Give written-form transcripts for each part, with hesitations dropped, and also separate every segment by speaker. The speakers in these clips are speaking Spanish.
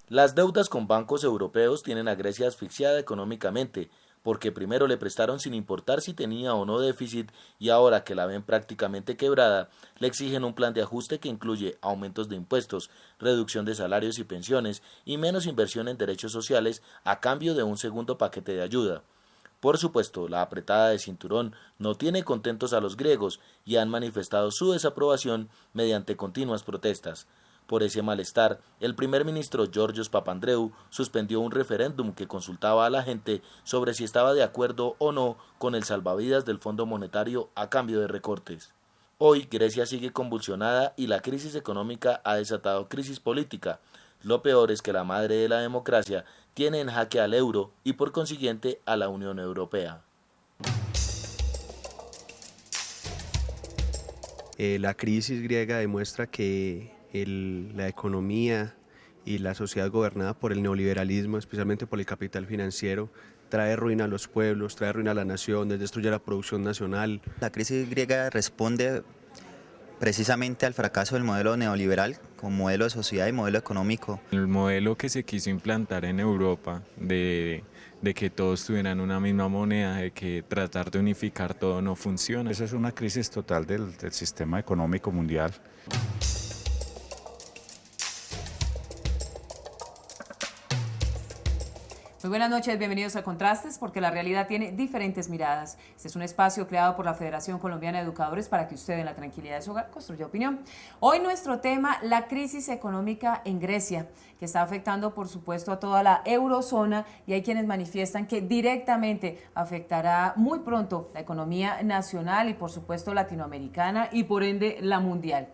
Speaker 1: Las deudas con bancos europeos tienen a Grecia asfixiada económicamente, porque primero le prestaron sin importar si tenía o no déficit y ahora que la ven prácticamente quebrada, le exigen un plan de ajuste que incluye aumentos de impuestos, reducción de salarios y pensiones y menos inversión en derechos sociales a cambio de un segundo paquete de ayuda. Por supuesto, la apretada de cinturón no tiene contentos a los griegos y han manifestado su desaprobación mediante continuas protestas. Por ese malestar, el primer ministro Georgios Papandreou suspendió un referéndum que consultaba a la gente sobre si estaba de acuerdo o no con el salvavidas del Fondo Monetario a cambio de recortes. Hoy Grecia sigue convulsionada y la crisis económica ha desatado crisis política. Lo peor es que la madre de la democracia tiene en jaque al euro y por consiguiente a la Unión Europea.
Speaker 2: La crisis griega demuestra que la economía y la sociedad gobernada por el neoliberalismo, especialmente por el capital financiero, trae ruina a los pueblos, trae ruina a las naciones, destruye la producción nacional.
Speaker 3: La crisis griega responde precisamente al fracaso del modelo neoliberal como modelo de sociedad y modelo económico.
Speaker 4: El modelo que se quiso implantar en Europa de que todos tuvieran una misma moneda, de que tratar de unificar todo no funciona.
Speaker 5: Esa es una crisis total del sistema económico mundial.
Speaker 6: Muy buenas noches, bienvenidos a Contrastes, porque la realidad tiene diferentes miradas. Este es un espacio creado por la Federación Colombiana de Educadores para que usted en la tranquilidad de su hogar construya opinión. Hoy nuestro tema, la crisis económica en Grecia, que está afectando por supuesto a toda la eurozona y hay quienes manifiestan que directamente afectará muy pronto la economía nacional y por supuesto latinoamericana y por ende la mundial.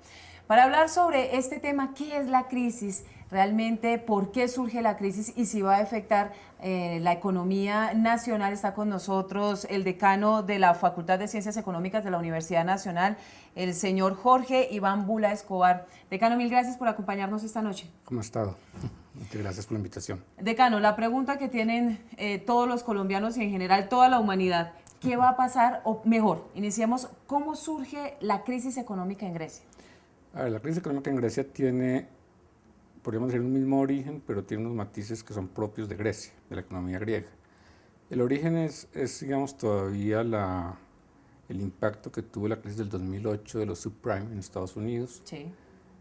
Speaker 6: Para hablar sobre este tema, ¿qué es la crisis? Realmente, ¿por qué surge la crisis y si va a afectar la economía nacional? Está con nosotros el decano de la Facultad de Ciencias Económicas de la Universidad Nacional, el señor Jorge Iván Bula Escobar. Decano, mil gracias por acompañarnos esta noche.
Speaker 7: ¿Cómo ha estado? Muchas gracias por la invitación.
Speaker 6: Decano, la pregunta que tienen todos los colombianos y en general toda la humanidad, ¿qué va a pasar? O mejor, iniciemos, ¿cómo surge la crisis económica en Grecia?
Speaker 7: A ver, la crisis económica en Grecia tiene, podríamos decir, un mismo origen, pero tiene unos matices que son propios de Grecia, de la economía griega. El origen es digamos, todavía el impacto que tuvo la crisis del 2008 de los subprime en Estados Unidos,
Speaker 6: Sí.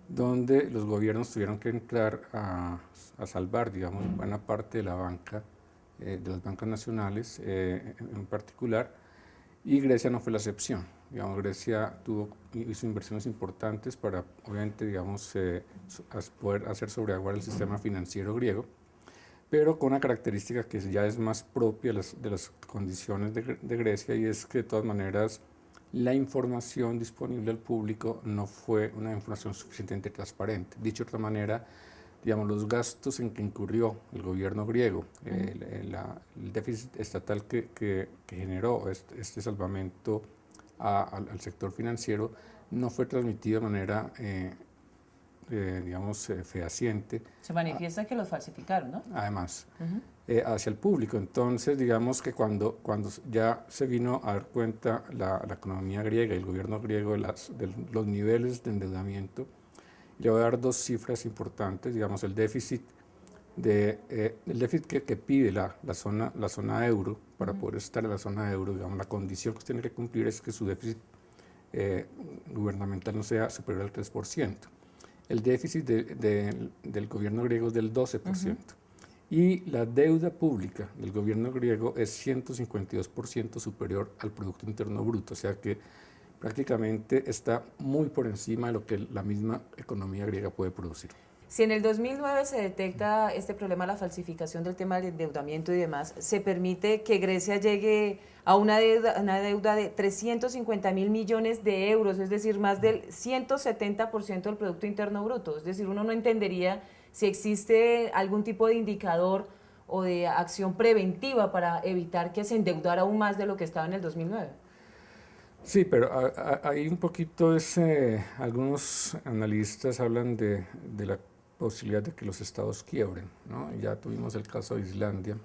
Speaker 7: donde los gobiernos tuvieron que entrar a salvar, digamos, buena parte de la banca, de las bancas nacionales en particular, y Grecia no fue la excepción. Digamos, Grecia hizo inversiones importantes para, obviamente, digamos, poder hacer sobreaguar el sistema financiero griego, pero con una característica que ya es más propia de las condiciones de Grecia, y es que de todas maneras la información disponible al público no fue una información suficientemente transparente. Dicho de otra manera, digamos, los gastos en que incurrió el gobierno griego, el déficit estatal que generó este salvamento al sector financiero, no fue transmitido de manera, digamos, fehaciente.
Speaker 6: Se manifiesta que los falsificaron, ¿no?
Speaker 7: Además, hacia el público. Entonces, digamos que cuando ya se vino a dar cuenta la economía griega y el gobierno griego de los niveles de endeudamiento, le voy a dar dos cifras importantes, digamos, el déficit que pide la zona euro para poder estar en la zona euro, digamos, la condición que tiene que cumplir es que su déficit gubernamental no sea superior al 3%. El déficit del gobierno griego es del 12%. Y la deuda pública del gobierno griego es 152% superior al Producto Interno Bruto, o sea que prácticamente está muy por encima de lo que la misma economía griega puede producir.
Speaker 6: Si en el 2009 se detecta este problema, la falsificación del tema del endeudamiento y demás, ¿se permite que Grecia llegue a una deuda de 350.000 millones de euros, es decir, más del 170% del Producto Interno Bruto? Es decir, uno no entendería si existe algún tipo de indicador o de acción preventiva para evitar que se endeudara aún más de lo que estaba en el 2009.
Speaker 7: Sí, pero hay un poquito algunos analistas hablan de la posibilidad de que los estados quiebren, ¿no? Ya tuvimos el caso de Islandia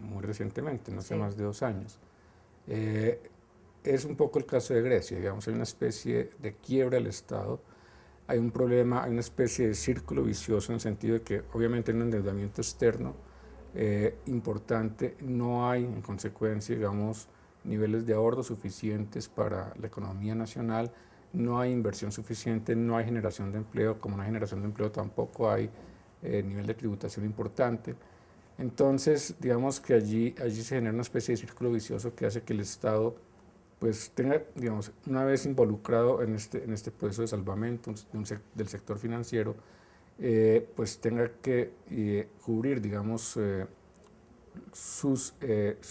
Speaker 7: muy recientemente, no hace más de 2 años. Es un poco el caso de Grecia, digamos, hay una especie de quiebra del Estado hay un problema, hay una especie de círculo vicioso en el sentido de que obviamente hay un endeudamiento externo importante, no hay en consecuencia, digamos, niveles de ahorro suficientes para la economía nacional, no hay inversión suficiente, no hay generación de empleo, como no hay generación de empleo tampoco hay nivel de tributación importante. Entonces, digamos que allí se genera una especie de círculo vicioso que hace que el Estado pues tenga, digamos, una vez involucrado en este proceso de salvamento del sector financiero, pues tenga que cubrir, digamos, su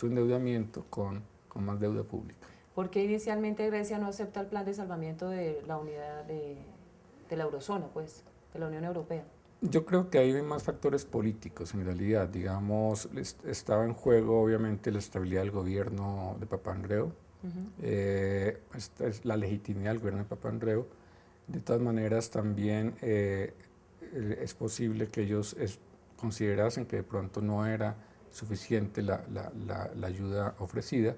Speaker 7: endeudamiento con más deuda pública.
Speaker 6: ¿Por qué inicialmente Grecia no acepta el plan de salvamiento de la unidad de la eurozona, pues, de la Unión Europea?
Speaker 7: Yo creo que hay más factores políticos en realidad, digamos, estaba en juego obviamente la estabilidad del gobierno de Papandreou, esta es la legitimidad del gobierno de Papandreou. De todas maneras también es posible que ellos considerasen que de pronto no era suficiente la ayuda ofrecida,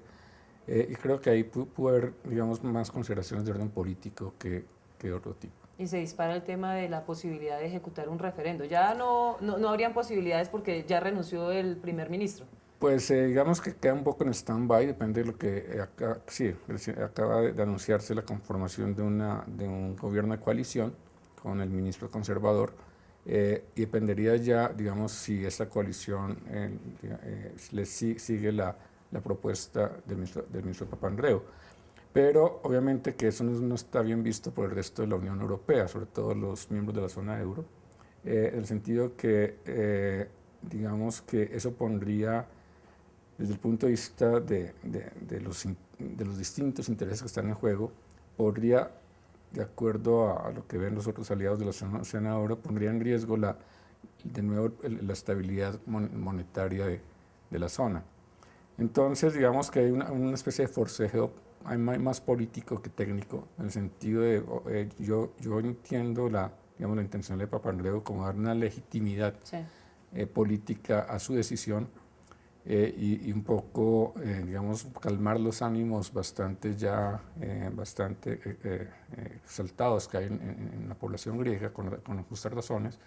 Speaker 7: y creo que ahí pudo haber, digamos, más consideraciones de orden político que de otro tipo.
Speaker 6: Y se dispara el tema de la posibilidad de ejecutar un referendo. Ya no habrían posibilidades porque ya renunció el primer ministro.
Speaker 7: Pues digamos que queda un poco en stand-by, depende de lo que acaba de anunciarse la conformación de un gobierno de coalición con el ministro conservador, y dependería ya, digamos, si esta coalición sigue la propuesta del ministro Papandreou. Pero obviamente que eso no está bien visto por el resto de la Unión Europea, sobre todo los miembros de la zona euro, en el sentido que, digamos, que eso pondría, desde el punto de vista de los distintos intereses que están en juego, podría, de acuerdo a lo que ven los otros aliados de la zona euro, pondría en riesgo de nuevo la estabilidad monetaria de la zona. Entonces, digamos que hay una especie de forcejeo, hay más político que técnico, en el sentido de, yo entiendo la intención de Papandreou como dar una legitimidad política a su decisión, y un poco, digamos, calmar los ánimos bastante exaltados que hay en la población griega, con justas razones.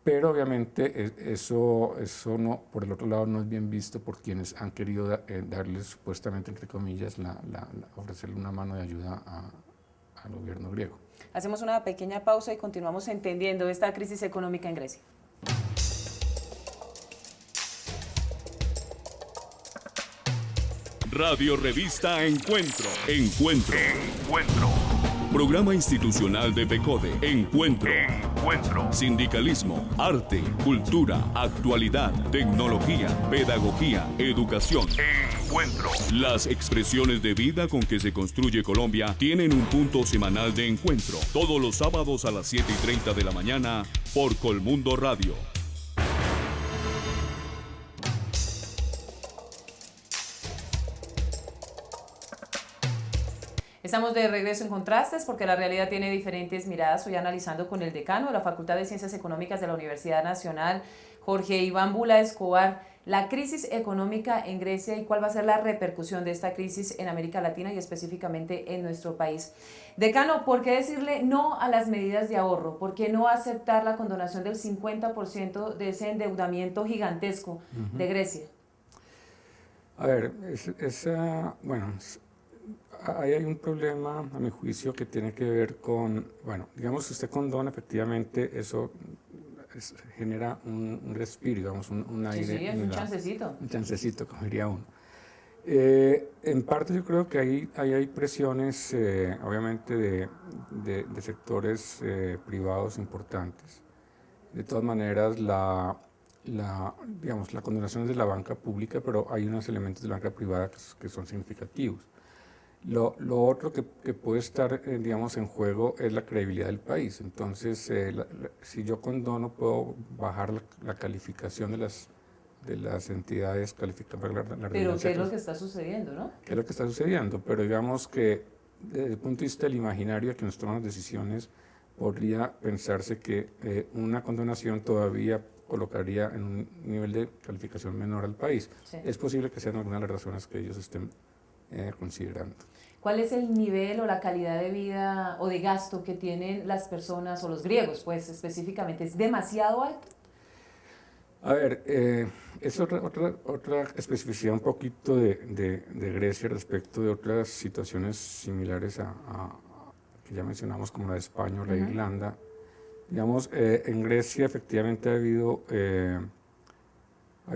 Speaker 7: Pero obviamente eso no, por el otro lado, no es bien visto por quienes han querido darles supuestamente, entre comillas, ofrecerle una mano de ayuda al gobierno griego.
Speaker 6: Hacemos una pequeña pausa y continuamos entendiendo esta crisis económica en Grecia.
Speaker 8: Radio Revista Encuentro. Programa institucional de PECODE. Encuentro. Sindicalismo, arte, cultura, actualidad, tecnología, pedagogía, educación. Las expresiones de vida con que se construye Colombia tienen un punto semanal de encuentro. Todos los sábados a las 7:30 de la mañana por Colmundo Radio.
Speaker 6: Estamos de regreso en Contrastes porque la realidad tiene diferentes miradas. Hoy analizando con el decano de la Facultad de Ciencias Económicas de la Universidad Nacional, Jorge Iván Bula Escobar, la crisis económica en Grecia y cuál va a ser la repercusión de esta crisis en América Latina y específicamente en nuestro país. Decano, ¿por qué decirle no a las medidas de ahorro? ¿Por qué no aceptar la condonación del 50% de ese endeudamiento gigantesco de Grecia?
Speaker 7: A ver, bueno, ahí hay un problema, a mi juicio, que tiene que ver con, bueno, digamos, si usted condona, efectivamente, eso genera un respiro, digamos, un aire.
Speaker 6: Sí, es un chancecito.
Speaker 7: Un chancecito, como diría uno. En parte yo creo que ahí hay presiones, obviamente, de sectores privados importantes. De todas maneras, digamos, la condonación es de la banca pública, pero hay unos elementos de la banca privada que son significativos. Lo otro que puede estar, digamos, en juego es la credibilidad del país. Entonces, si yo condono, puedo bajar la calificación de las entidades calificadas.
Speaker 6: Pero ¿qué es lo que está sucediendo, no?
Speaker 7: ¿Qué es lo que está sucediendo? Pero digamos que desde el punto de vista del imaginario que nos toman las decisiones, podría pensarse que una condonación todavía colocaría en un nivel de calificación menor al país. Sí. Es posible que sean algunas de las razones que ellos estén considerando.
Speaker 6: ¿Cuál es el nivel o la calidad de vida o de gasto que tienen las personas o los griegos, pues específicamente? ¿Es demasiado alto?
Speaker 7: A ver, es otra especificidad un poquito de Grecia respecto de otras situaciones similares que ya mencionamos, como la de España o la de Irlanda. Digamos, en Grecia efectivamente hay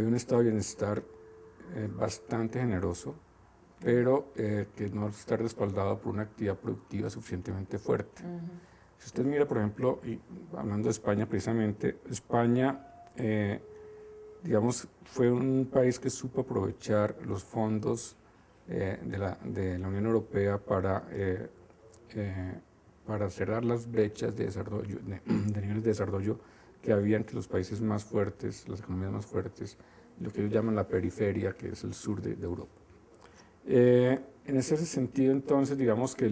Speaker 7: un estado de bienestar bastante generoso, pero que no está respaldado por una actividad productiva suficientemente fuerte. Si usted mira, por ejemplo, y hablando de España precisamente, España, digamos, fue un país que supo aprovechar los fondos de la Unión Europea para cerrar las brechas de desarrollo, de niveles de desarrollo que había entre los países más fuertes, las economías más fuertes, lo que ellos llaman la periferia, que es el sur de Europa. En ese sentido, entonces, digamos que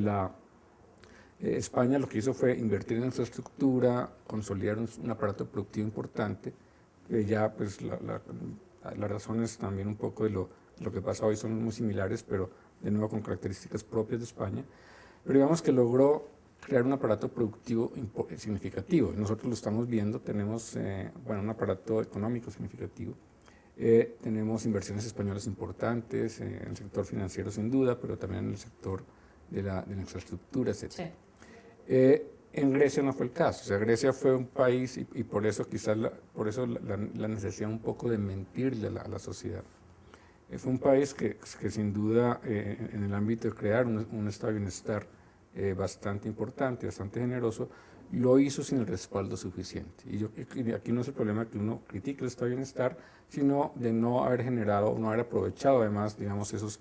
Speaker 7: España lo que hizo fue invertir en infraestructura, consolidar un aparato productivo importante, que ya pues las razones también un poco de lo que pasa hoy son muy similares, pero de nuevo con características propias de España, pero digamos que logró crear un aparato productivo significativo. Nosotros lo estamos viendo, tenemos un aparato económico significativo. Tenemos inversiones españolas importantes en el sector financiero sin duda, pero también en el sector de la infraestructura, etc. Sí. En Grecia no fue el caso, o sea, Grecia fue un país y por eso quizás la necesidad un poco de mentirle a la sociedad. Fue un país que sin duda en el ámbito de crear un estado de bienestar bastante importante, bastante generoso, lo hizo sin el respaldo suficiente. Y aquí no es el problema que uno critique el estado de bienestar, sino de no haber generado, no haber aprovechado además, digamos, esos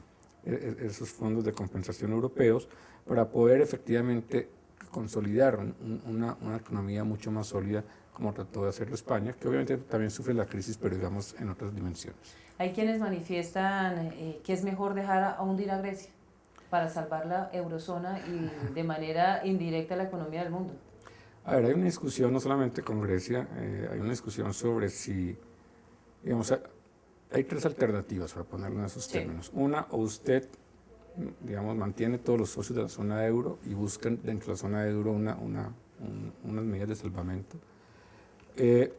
Speaker 7: fondos de compensación europeos para poder efectivamente consolidar una economía mucho más sólida como trató de hacerlo España, que obviamente también sufre la crisis, pero digamos en otras dimensiones.
Speaker 6: Hay quienes manifiestan que es mejor dejar a hundir a Grecia para salvar la eurozona y de manera indirecta la economía del mundo.
Speaker 7: A ver, hay una discusión no solamente con Grecia, hay una discusión sobre si, digamos, hay tres alternativas para ponerlo en esos términos. Una, o usted, digamos, mantiene todos los socios de la zona euro y buscan dentro de la zona euro unas medidas de salvamento,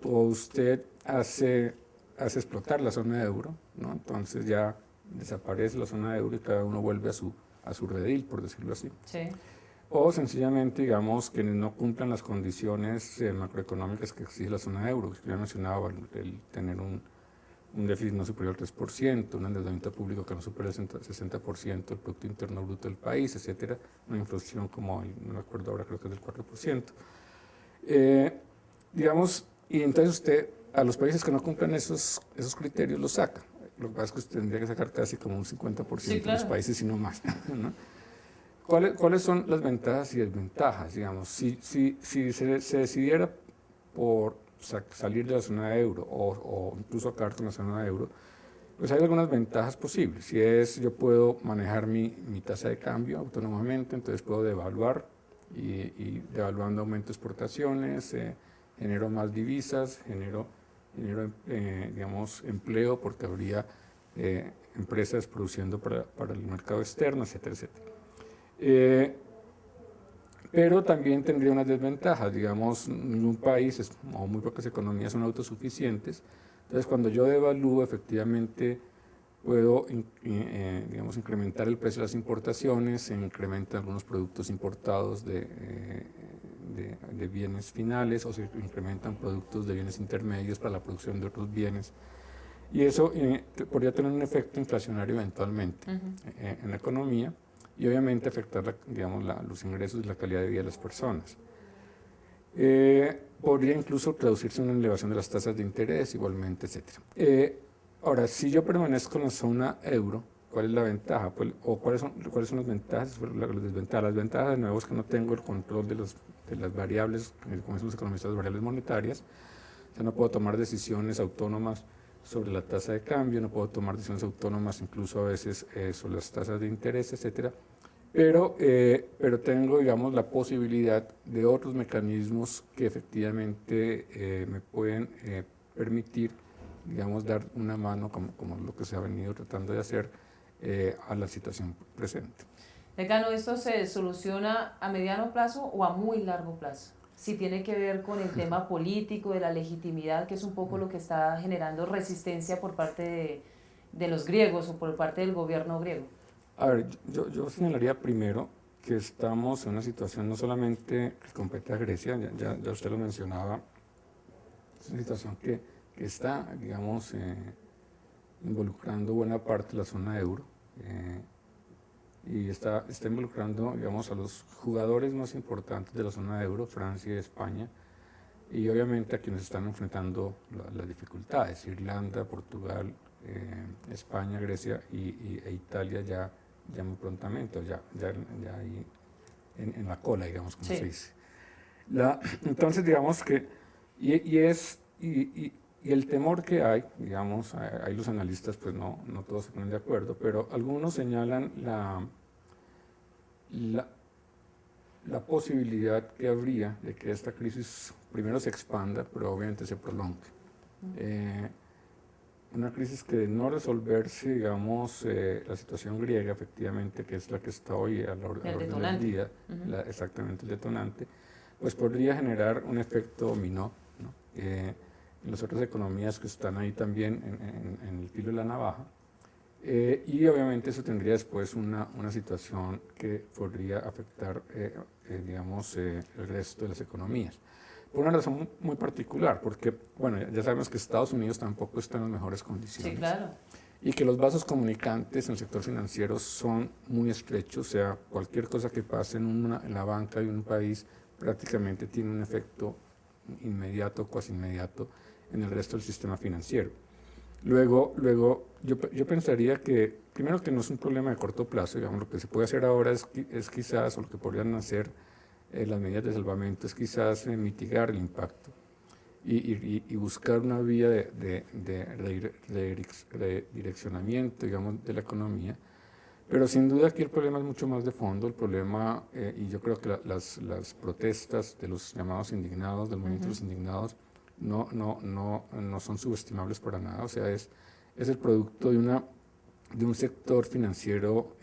Speaker 7: o usted hace explotar la zona euro, ¿no? Entonces ya desaparece la zona euro y cada uno vuelve a su redil, por decirlo así. Sí. O sencillamente, digamos, quienes no cumplan las condiciones macroeconómicas que exige la zona euro, que ya mencionaba, el tener un déficit no superior al 3%, un endeudamiento público que no supere el 60% del Producto Interno Bruto del país, etcétera, una inflación como, no me acuerdo ahora, creo que es del 4%. Digamos, y entonces usted a los países que no cumplan esos criterios los saca. Lo que pasa es que usted tendría que sacar casi como un 50% sí, claro, de los países y no más, ¿no? ¿Cuáles son las ventajas y desventajas? Digamos, si se decidiera por salir de la zona euro o incluso acabar con la zona euro, pues hay algunas ventajas posibles. Si yo puedo manejar mi tasa de cambio autónomamente, entonces puedo devaluar y devaluando aumento exportaciones, genero más divisas, genero digamos, empleo porque habría empresas produciendo para el mercado externo, etcétera, etcétera. Pero también tendría unas desventajas, digamos, ningún país o muy pocas economías son autosuficientes, entonces cuando yo devalúo efectivamente puedo digamos, incrementar el precio de las importaciones, se incrementan algunos productos importados de bienes finales o se incrementan productos de bienes intermedios para la producción de otros bienes. Y eso podría tener un efecto inflacionario eventualmente en la economía y obviamente afectar digamos, los ingresos y la calidad de vida de las personas. Podría incluso traducirse en una elevación de las tasas de interés igualmente, etc. Ahora, si yo permanezco en la zona euro, ¿cuál es la ventaja? Pues, o ¿cuáles son las ventajas? Las desventajas. Las ventajas, de nuevo, es que no tengo el control de las variables, como dicen los economistas, las variables monetarias. O sea, no puedo tomar decisiones autónomas sobre la tasa de cambio, no puedo tomar decisiones autónomas incluso a veces sobre las tasas de interés, etcétera. Pero tengo, digamos, la posibilidad de otros mecanismos que efectivamente me pueden permitir, digamos, dar una mano, como lo que se ha venido tratando de hacer, a la situación presente.
Speaker 6: Decano, ¿esto se soluciona a mediano plazo o a muy largo plazo? Si tiene que ver con el tema político, de la legitimidad, que es un poco lo que está generando resistencia por parte de los griegos o por parte del gobierno griego.
Speaker 7: A ver, yo señalaría primero que estamos en una situación no solamente que compete a Grecia, ya usted lo mencionaba, es una situación que está, digamos, involucrando buena parte de la zona euro y está involucrando, digamos, a los jugadores más importantes de la zona euro, Francia y España, y obviamente a quienes están enfrentando las dificultades, Irlanda, Portugal, España, Grecia e Italia ya muy prontamente, ya ahí en la cola, digamos, como se dice. Entonces, digamos que, y el temor que hay, digamos, ahí los analistas, pues no todos se ponen de acuerdo, pero algunos señalan la posibilidad que habría de que esta crisis primero se expanda, pero obviamente se prolongue. Una crisis que de no resolverse, digamos, la situación griega, efectivamente, que es la que está hoy a la orden del día, exactamente el detonante, pues podría generar un efecto dominó, ¿no? En las otras economías que están ahí también en el filo de la navaja, y obviamente eso tendría después una situación que podría afectar, digamos, el resto de las economías. Por una razón muy particular, porque, bueno, ya sabemos que Estados Unidos tampoco está en las mejores condiciones.
Speaker 6: Sí, claro.
Speaker 7: Y que los vasos comunicantes en el sector financiero son muy estrechos, o sea, cualquier cosa que pase en la banca de un país prácticamente tiene un efecto inmediato, cuasi inmediato, en el resto del sistema financiero. Luego yo pensaría que, primero que no es un problema de corto plazo, digamos, lo que se puede hacer ahora es quizás, o lo que podrían hacer las medidas de salvamento, es quizás mitigar el impacto y buscar una vía de redireccionamiento, digamos, de la economía. Pero sin duda aquí el problema es mucho más de fondo, el problema, y yo creo que las protestas de los llamados indignados, del movimiento de los indignados, no son subestimables para nada, o sea, es el producto de un sector financiero,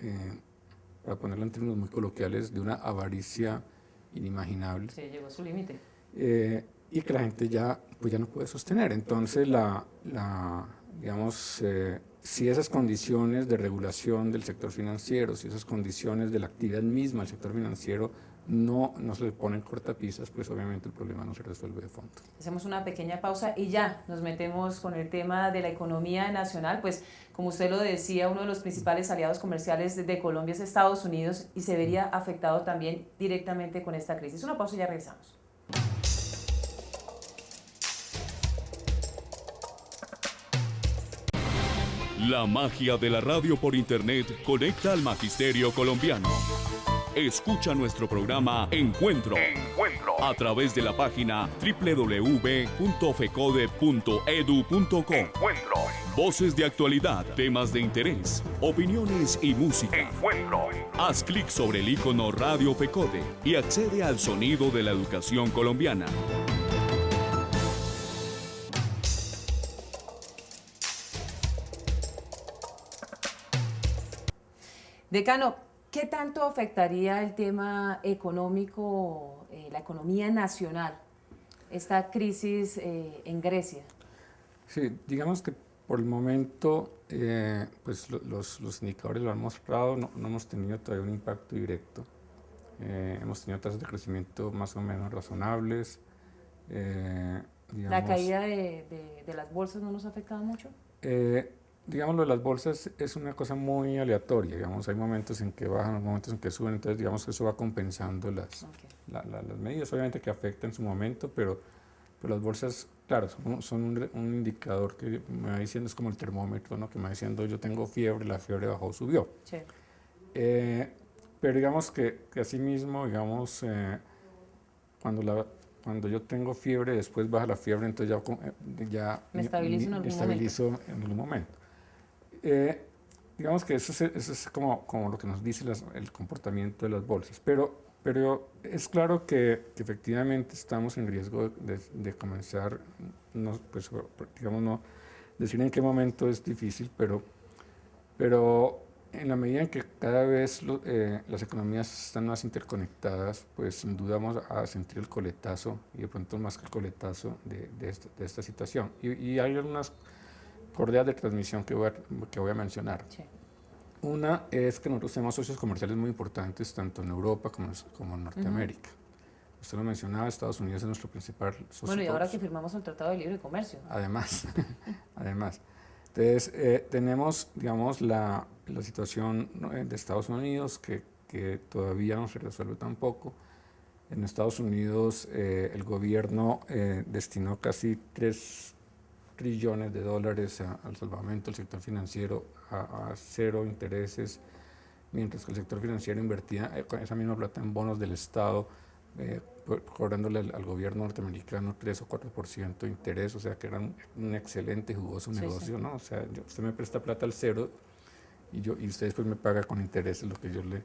Speaker 7: para ponerlo en términos muy coloquiales, de una avaricia inimaginable.
Speaker 6: Sí, llegó a su límite.
Speaker 7: Y que la gente ya no puede sostener. Entonces, digamos, si esas condiciones de regulación del sector financiero, si esas condiciones de la actividad misma del sector financiero no se le ponen cortapisas, pues obviamente el problema no se resuelve de fondo.
Speaker 6: Hacemos una pequeña pausa y ya nos metemos con el tema de la economía nacional. Pues como usted lo decía, uno de los principales aliados comerciales de Colombia es Estados Unidos y se vería afectado también directamente con esta crisis. Una pausa y ya regresamos.
Speaker 8: La magia de la radio por internet conecta al magisterio colombiano. Escucha nuestro programa Encuentro a través de la página www.fecode.edu.co. Voces de actualidad, temas de interés, opiniones y música. Haz clic sobre el icono Radio Fecode y accede al sonido de la educación colombiana.
Speaker 6: Decano, ¿qué tanto afectaría el tema económico, la economía nacional, esta crisis en Grecia?
Speaker 7: Sí, digamos que por el momento, pues los indicadores lo han mostrado, no hemos tenido todavía un impacto directo. Hemos tenido tasas de crecimiento más o menos razonables.
Speaker 6: Digamos, ¿la caída de las bolsas no nos ha afectado mucho?
Speaker 7: Digamos, lo de las bolsas es una cosa muy aleatoria, digamos, hay momentos en que bajan, momentos en que suben, entonces digamos que eso va compensando las medidas, obviamente que afecta en su momento, pero las bolsas, claro, son un indicador que me va diciendo, es como el termómetro, ¿no? Que me va diciendo, yo tengo fiebre, la fiebre bajó, subió.
Speaker 6: Sí.
Speaker 7: Pero digamos que así mismo, digamos, cuando yo tengo fiebre, después baja la fiebre, entonces ya
Speaker 6: me estabilizo
Speaker 7: en algún momento. Digamos que eso es como lo que nos dice el comportamiento de las bolsas, pero es claro que efectivamente estamos en riesgo de comenzar, digamos, no decir en qué momento es difícil, pero En la medida en que cada vez las economías están más interconectadas, pues sin duda vamos a sentir el coletazo, y de pronto más que el coletazo de esta situación. Y hay algunas correas de transmisión que voy a mencionar.
Speaker 6: Sí.
Speaker 7: Una es que nosotros tenemos socios comerciales muy importantes, tanto en Europa como en Norteamérica. Usted lo mencionaba, Estados Unidos es nuestro principal socio.
Speaker 6: Bueno, y ahora que firmamos el Tratado de Libre Comercio.
Speaker 7: Además, además. Entonces, tenemos, digamos, la situación de Estados Unidos que todavía no se resuelve tampoco. En Estados Unidos, el gobierno destinó casi 3 trillones de dólares al salvamento del sector financiero a cero intereses, mientras que el sector financiero invertía esa misma plata en bonos del Estado, cobrándole al gobierno norteamericano 3 o 4% de interés, o sea que era un excelente, jugoso negocio, ¿no? O sea, usted me presta plata al cero y usted después me paga con intereses lo que yo le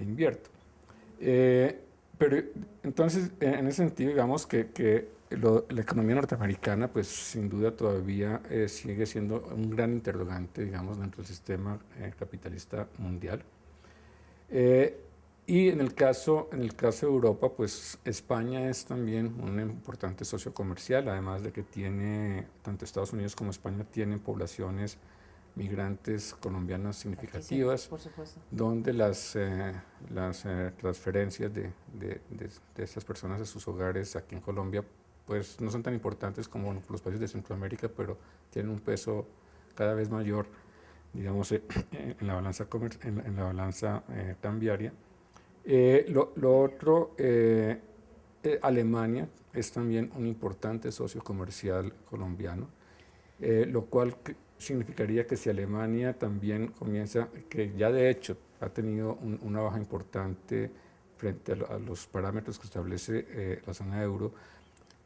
Speaker 7: invierto. Pero entonces, en ese sentido, digamos que la economía norteamericana, pues sin duda todavía sigue siendo un gran interrogante, digamos, dentro del sistema capitalista mundial. Y en el caso de Europa, pues España es también un importante socio comercial, además de que tiene, tanto Estados Unidos como España tienen poblaciones migrantes colombianas significativas,
Speaker 6: Sí, por supuesto.
Speaker 7: donde las transferencias de estas personas a sus hogares aquí en Colombia pues no son tan importantes como los países de Centroamérica, pero tienen un peso cada vez mayor, digamos, en la balanza cambiaria. Lo otro, Alemania es también un importante socio comercial colombiano, lo cual significaría que si Alemania también comienza, que ya de hecho ha tenido una baja importante frente a los parámetros que establece la zona euro,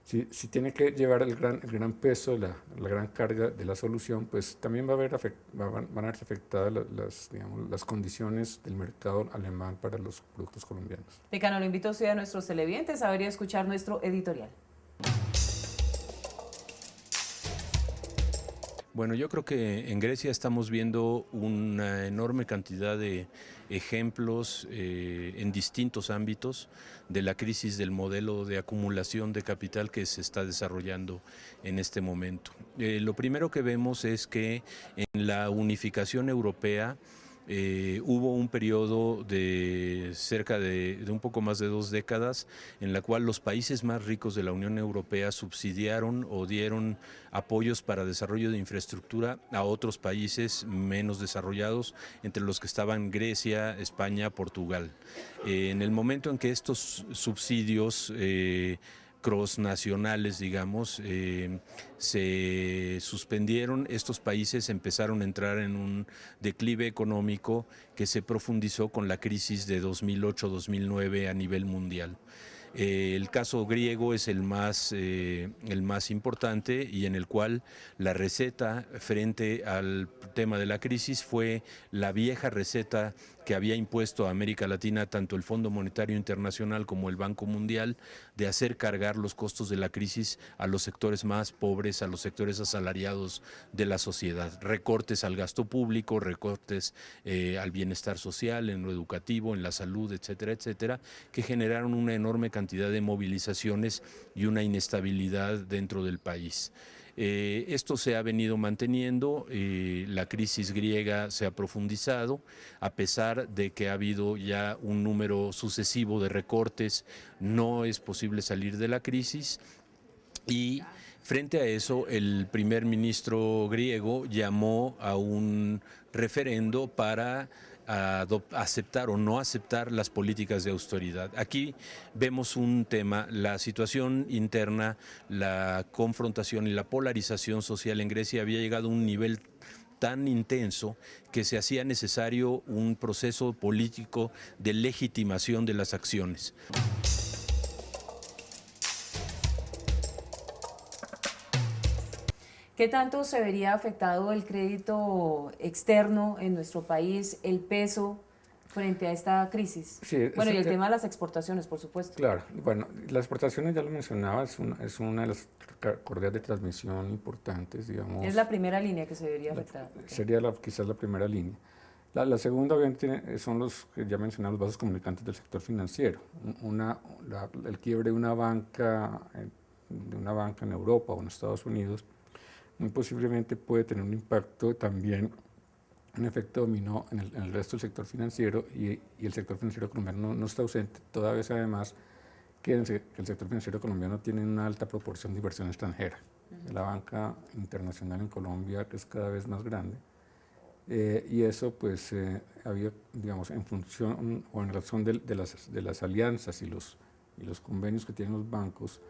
Speaker 7: si tiene que llevar el gran peso, la gran carga de la solución, pues también van a ver afectadas las condiciones del mercado alemán para los productos colombianos.
Speaker 6: Decano, lo invito a usted a nuestros televidentes a ver y a escuchar nuestro editorial.
Speaker 9: Bueno, yo creo que en Grecia estamos viendo una enorme cantidad de ejemplos en distintos ámbitos de la crisis del modelo de acumulación de capital que se está desarrollando en este momento. Lo primero que vemos es que en la unificación europea hubo un periodo de cerca de un poco más de 2 décadas en la cual los países más ricos de la Unión Europea subsidiaron o dieron apoyos para desarrollo de infraestructura a otros países menos desarrollados, entre los que estaban Grecia, España, Portugal. En el momento en que estos subsidios cross-nacionales, digamos, se suspendieron, estos países empezaron a entrar en un declive económico que se profundizó con la crisis de 2008-2009 a nivel mundial. El caso griego es el más importante y en el cual la receta frente al tema de la crisis fue la vieja receta que había impuesto a América Latina tanto el Fondo Monetario Internacional como el Banco Mundial de hacer cargar los costos de la crisis a los sectores más pobres, a los sectores asalariados de la sociedad. Recortes al gasto público, recortes al bienestar social, en lo educativo, en la salud, etcétera, etcétera, que generaron una enorme cantidad de movilizaciones y una inestabilidad dentro del país. Esto se ha venido manteniendo, la crisis griega se ha profundizado, a pesar de que ha habido ya un número sucesivo de recortes, no es posible salir de la crisis y frente a eso el primer ministro griego llamó a un referendo para aceptar o no aceptar las políticas de austeridad. Aquí vemos un tema, la situación interna, la confrontación y la polarización social en Grecia había llegado a un nivel tan intenso que se hacía necesario un proceso político de legitimación de las acciones.
Speaker 6: ¿Qué tanto se vería afectado el crédito externo en nuestro país, el peso frente a esta crisis?
Speaker 7: Sí,
Speaker 6: bueno, y el tema de las exportaciones, por supuesto.
Speaker 7: Claro, bueno, las exportaciones ya lo mencionaba, es una de las correas de transmisión importantes, digamos.
Speaker 6: Es la primera línea que se vería afectada.
Speaker 7: Sería quizás la primera línea. La segunda, obviamente, son los que ya mencionaba, los vasos comunicantes del sector financiero. El quiebre de una banca en Europa o en Estados Unidos muy posiblemente puede tener un impacto también, un efecto dominó en el resto del sector financiero, y el sector financiero colombiano no está ausente, toda vez además que el sector financiero colombiano tiene una alta proporción de inversión extranjera. La banca internacional en Colombia es cada vez más grande, y eso pues había, digamos, en función o en razón de las alianzas y los convenios que tienen los bancos,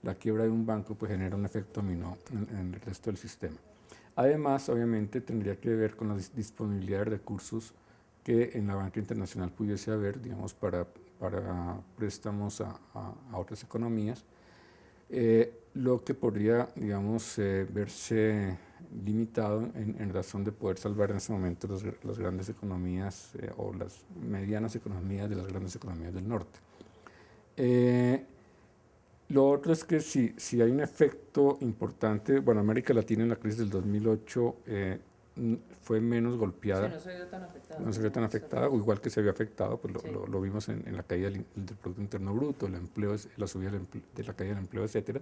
Speaker 7: la quiebra de un banco pues genera un efecto dominó en el resto del sistema. Además, obviamente, tendría que ver con la disponibilidad de recursos que en la banca internacional pudiese haber, digamos, para préstamos a otras economías, lo que podría, digamos, verse limitado en razón de poder salvar en ese momento las grandes economías o las medianas economías de las grandes economías del norte. Lo otro es que si hay un efecto importante, bueno, América Latina en la crisis del 2008 fue menos golpeada.
Speaker 6: Sí, no se vio tan afectada.
Speaker 7: No se vio tan afectada, o igual que se había afectado, pues lo vimos en la caída del Producto Interno Bruto, el empleo, la subida de la caída del empleo, etcétera.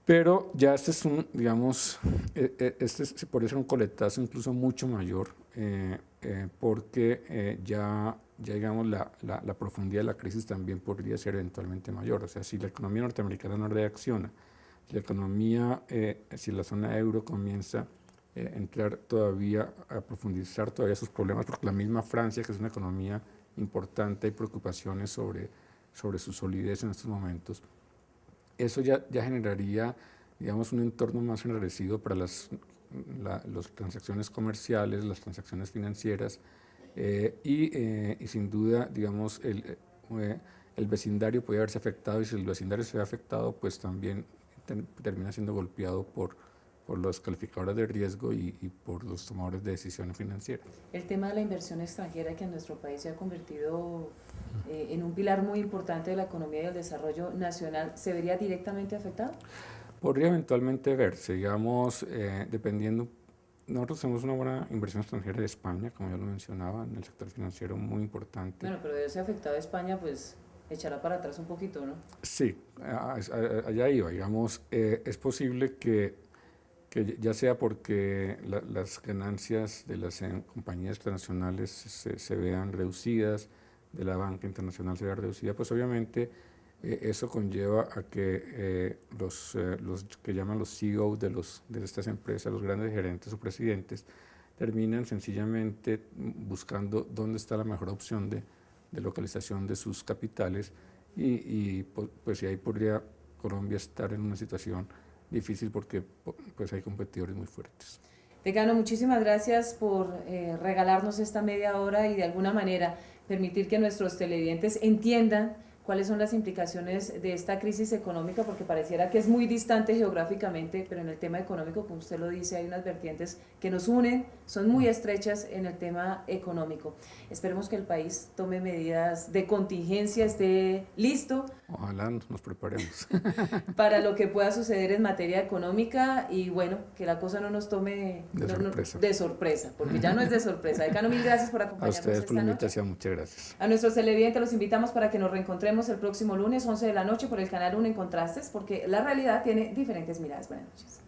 Speaker 7: Pero ya este es un, digamos, se podría ser un coletazo incluso mucho mayor, porque ya digamos, la profundidad de la crisis también podría ser eventualmente mayor. O sea, si la economía norteamericana no reacciona, si la economía, si la zona euro comienza a entrar todavía, a profundizar todavía sus problemas, porque la misma Francia, que es una economía importante, hay preocupaciones sobre su solidez en estos momentos, eso ya generaría, digamos, un entorno más enrarecido para las transacciones comerciales, las transacciones financieras, y sin duda, digamos, el vecindario puede verse afectado, y si el vecindario se ve afectado, pues también termina siendo golpeado por los calificadores de riesgo y por los tomadores de decisiones financieras.
Speaker 6: El tema de la inversión extranjera, que en nuestro país se ha convertido en un pilar muy importante de la economía y el desarrollo nacional, ¿se vería directamente afectado?
Speaker 7: Podría eventualmente verse, digamos, dependiendo. Nosotros tenemos una buena inversión extranjera de España, como ya lo mencionaba, en el sector financiero muy importante.
Speaker 6: Bueno, pero de ese afectado a España, pues echará para atrás un poquito, ¿no?
Speaker 7: Sí, allá iba, digamos, es posible que ya sea porque las ganancias de las compañías transnacionales se vean reducidas, de la banca internacional se vea reducida, pues obviamente eso conlleva a que los que llaman los CEO de estas empresas, los grandes gerentes o presidentes, terminan sencillamente buscando dónde está la mejor opción de localización de sus capitales, y pues ahí podría Colombia estar en una situación difícil porque pues hay competidores muy fuertes.
Speaker 6: Decano, muchísimas gracias por regalarnos esta media hora y de alguna manera permitir que nuestros televidentes entiendan cuáles son las implicaciones de esta crisis económica, porque pareciera que es muy distante geográficamente, pero en el tema económico, como usted lo dice, hay unas vertientes que nos unen, son muy estrechas en el tema económico. Esperemos que el país tome medidas de contingencia, esté listo.
Speaker 7: Ojalá nos preparemos.
Speaker 6: Para lo que pueda suceder en materia económica, y bueno, que la cosa no nos tome de sorpresa, porque ya no es de sorpresa. Decano, mil gracias por acompañarnos.
Speaker 7: A ustedes por la invitación, muchas gracias.
Speaker 6: A nuestros televidentes los invitamos para que nos reencontremos el próximo lunes 11 de la noche por el canal 1 en Contrastes, porque la realidad tiene diferentes miradas. Buenas noches.